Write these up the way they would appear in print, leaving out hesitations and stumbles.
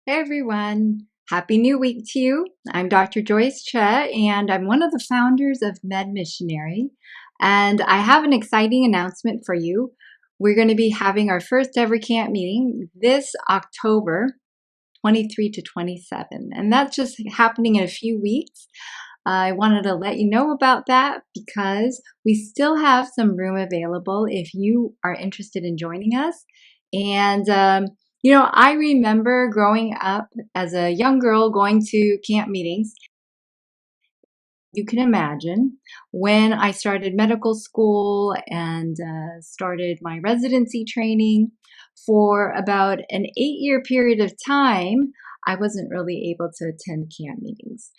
Hey everyone, happy new week to you. I'm Dr. Joyce Che, and I'm one of the founders of Med Missionary. And I have an exciting announcement for you. We're going to be having our first ever camp meeting this October 23 to 27. And that's just happening in a few weeks. I wanted to let you know about that because we still have some room available if you are interested in joining us. And, I remember growing up as a young girl going to camp meetings. You can imagine when I started medical school and started my residency training for about an 8-year period of time, I wasn't really able to attend camp meetings.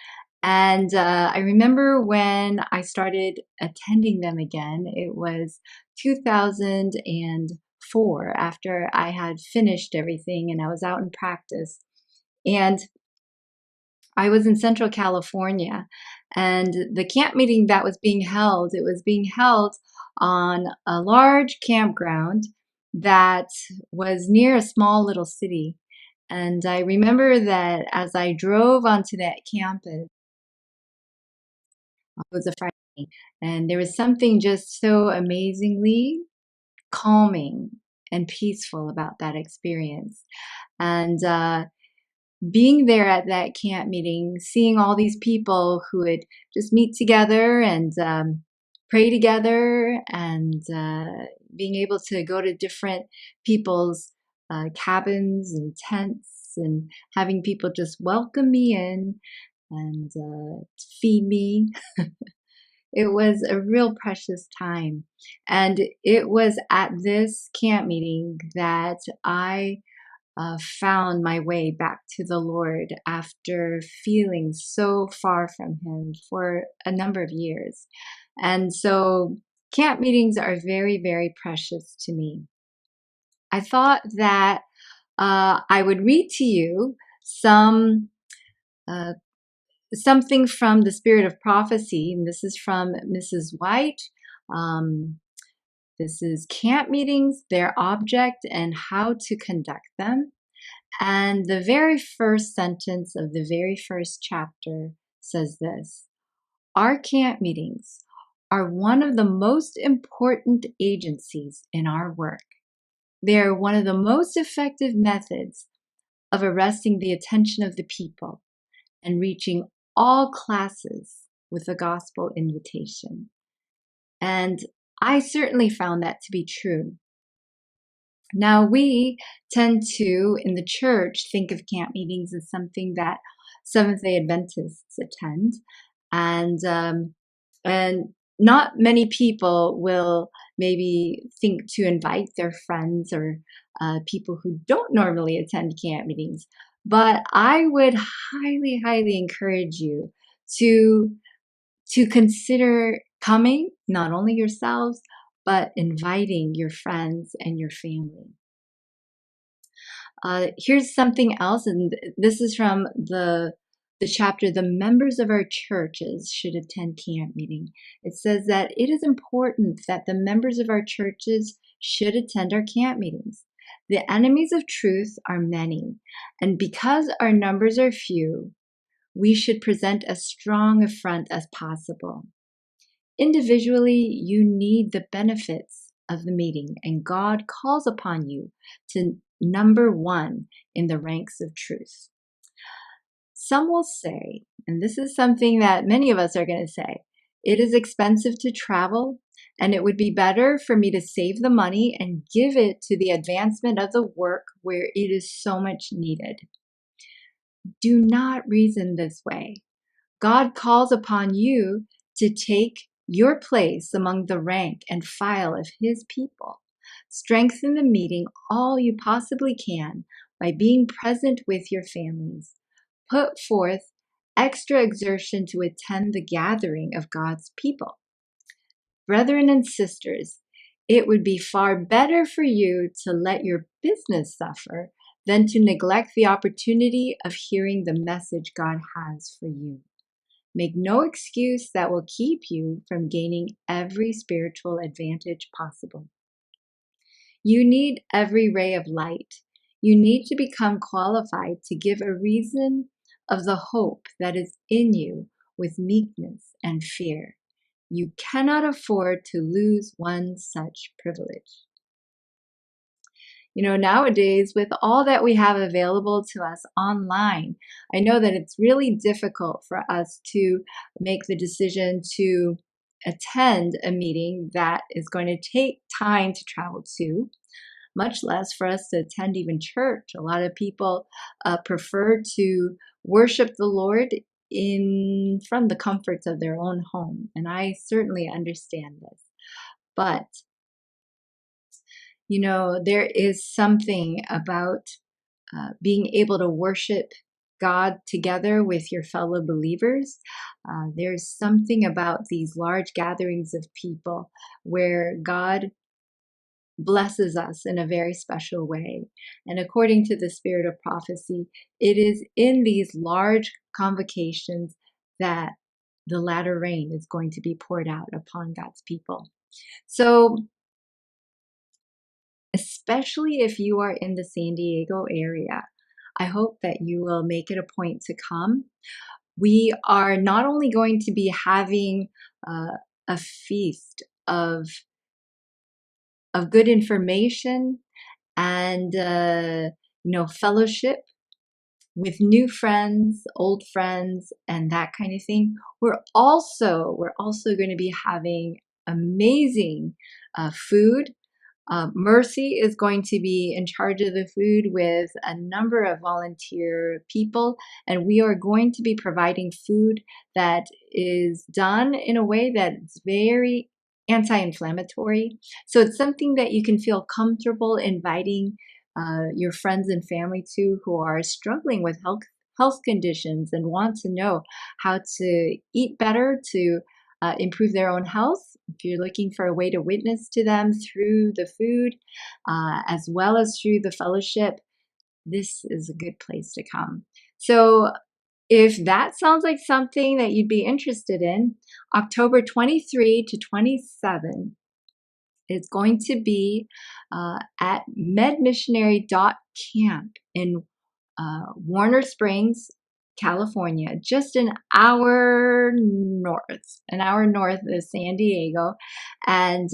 And I remember when I started attending them again, it was 2004 after I had finished everything and I was out in practice. And I was in Central California, and the camp meeting that was being held, it was being held on a large campground that was near a small little city. And I remember that as I drove onto that campus, it was a Friday, and there was something just so amazingly calming and peaceful about that experience. And being there at that camp meeting, seeing all these people who would just meet together and pray together, and being able to go to different people's cabins and tents, and having people just welcome me in and feed me. It was a real precious time. And it was at this camp meeting that I found my way back to the Lord after feeling so far from Him for a number of years. And so camp meetings are very, very precious to me. I thought that I would read to you uh, something from the Spirit of Prophecy, and this is from Mrs. White. Um, this is camp meetings, their object, and how to conduct them. And the very first sentence of the very first chapter says this: Our camp meetings are one of the most important agencies in our work. They are one of the most effective methods of arresting the attention of the people and reaching all classes with the gospel invitation. And I certainly found that to be true. Now, we tend to, in the church, think of camp meetings as something that Seventh-day Adventists attend, and and not many people will maybe think to invite their friends or people who don't normally attend camp meetings. But I would highly, highly encourage you to consider coming, not only yourselves, but inviting your friends and your family. Here's something else, and this is from the chapter, The Members of Our Churches Should Attend Camp Meeting. It says that it is important that the members of our churches should attend our camp meetings. The enemies of truth are many, and because our numbers are few, we should present as strong a front as possible. Individually, you need the benefits of the meeting, and God calls upon you to number one in the ranks of truth. Some will say, and this is something that many of us are going to say, it is expensive to travel, and it would be better for me to save the money and give it to the advancement of the work where it is so much needed. Do not reason this way. God calls upon you to take your place among the rank and file of His people. Strengthen the meeting all you possibly can by being present with your families. Put forth extra exertion to attend the gathering of God's people. Brethren and sisters, it would be far better for you to let your business suffer than to neglect the opportunity of hearing the message God has for you. Make no excuse that will keep you from gaining every spiritual advantage possible. You need every ray of light. You need to become qualified to give a reason of the hope that is in you with meekness and fear. You cannot afford to lose one such privilege. Nowadays, with all that we have available to us online, I know that it's really difficult for us to make the decision to attend a meeting that is going to take time to travel to, much less for us to attend even church. A lot of people prefer to worship the Lord from the comforts of their own home, and I certainly understand this. But there is something about being able to worship God together with your fellow believers. There's something about these large gatherings of people where God blesses us in a very special way. And according to the spirit of prophecy, it is in these large convocations that the latter rain is going to be poured out upon God's people. So, especially if you are in the San Diego area, I hope that you will make it a point to come. We are not only going to be having a feast of good information and fellowship with new friends, old friends, and that kind of thing. We're also going to be having amazing food. Mercy is going to be in charge of the food with a number of volunteer people, and we are going to be providing food that is done in a way that's very anti-inflammatory. So it's something that you can feel comfortable inviting your friends and family to who are struggling with health conditions and want to know how to eat better to improve their own health. If you're looking for a way to witness to them through the food, as well as through the fellowship, this is a good place to come. So if that sounds like something that you'd be interested in, October 23 to 27 is going to be at medmissionary.camp in Warner Springs, California, just an hour north of San Diego. And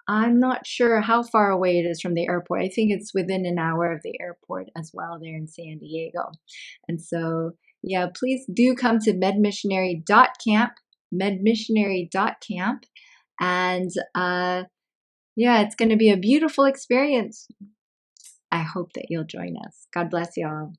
I'm not sure how far away it is from the airport. I think it's within an hour of the airport as well there in San Diego. And so, yeah, please do come to medmissionary.camp, medmissionary.camp. And yeah, it's going to be a beautiful experience. I hope that you'll join us. God bless you all.